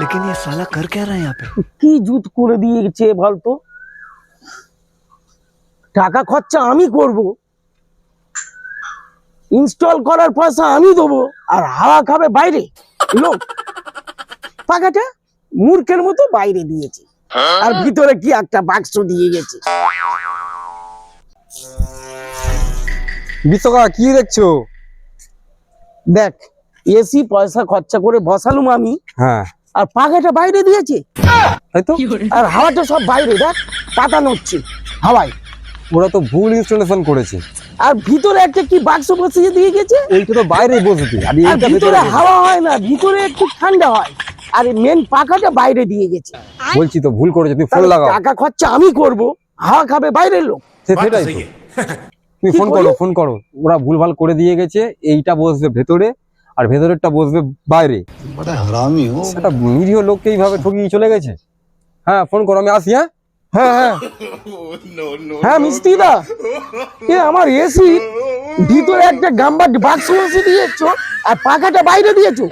लेकिन ये साला कर क्या रहा है यहाँ पे? কি জুত করে দিয়েছে বলতো? টাকা খরচা আমি করব, ইনস্টল করার পয়সা আমি দেবো, আর হাওয়া খাবে বাইরে লোক। পাখাটা মূর্খের মতো বাইরে দিয়েছে, আর ভিতরে কি একটা বাক্স দিয়ে গেছে। বিশ্বকা কি দেখছো? দেখ, এসি পয়সা খরচা করে বসালুম আমি, হ্যাঁ আর পাখাটা বাইরে দিয়েছে, তাই তো। আর হাওয়াটা সব বাইরে, দেখ পাতা নড়ছে হাওয়ায়। ওরা তো ভুল ইনস্টলেশন করেছে। আর ভিতরে একটা কি বাক্স বসিয়ে দিয়ে গেছে, এইটা তো বাইরে বসতে, আর আর এইটা ভিতরে ভেতরে। হাওয়া হয় না, ভিতরে একটু ঠান্ডা হয়, আর মেন পাখাটা বাইরে দিয়ে গেছে। বলছি তো ভুল করেছে, তুমি ফোন তাহলে লাগাও। টাকা খরচা আমি করব, হাওয়া খাবে বাইরের লোক। সেটাই তো। তুমি কি ফোন করি? করো, ফোন করো। ওরা ভুলভাল করে দিয়ে গেছে, এইটা বসবে ভেতরে আর ভেতরেরটা বসবে বাইরে। बड़ा हरामी हो। সেটা নিরীহ লোককে এইভাবে ঠকিয়ে চলে গেছে। হ্যাঁ ফোন করো, আমি আসি। হ্যাঁ হ্যাঁ হ্যাঁ হ্যাঁ মিস্ত্রি দা, এ আমার এসি ভিতরে একটা গাম্বার বাক্স বসিয়ে দিয়েছো, আর পাখাটা বাইরে দিয়েছো।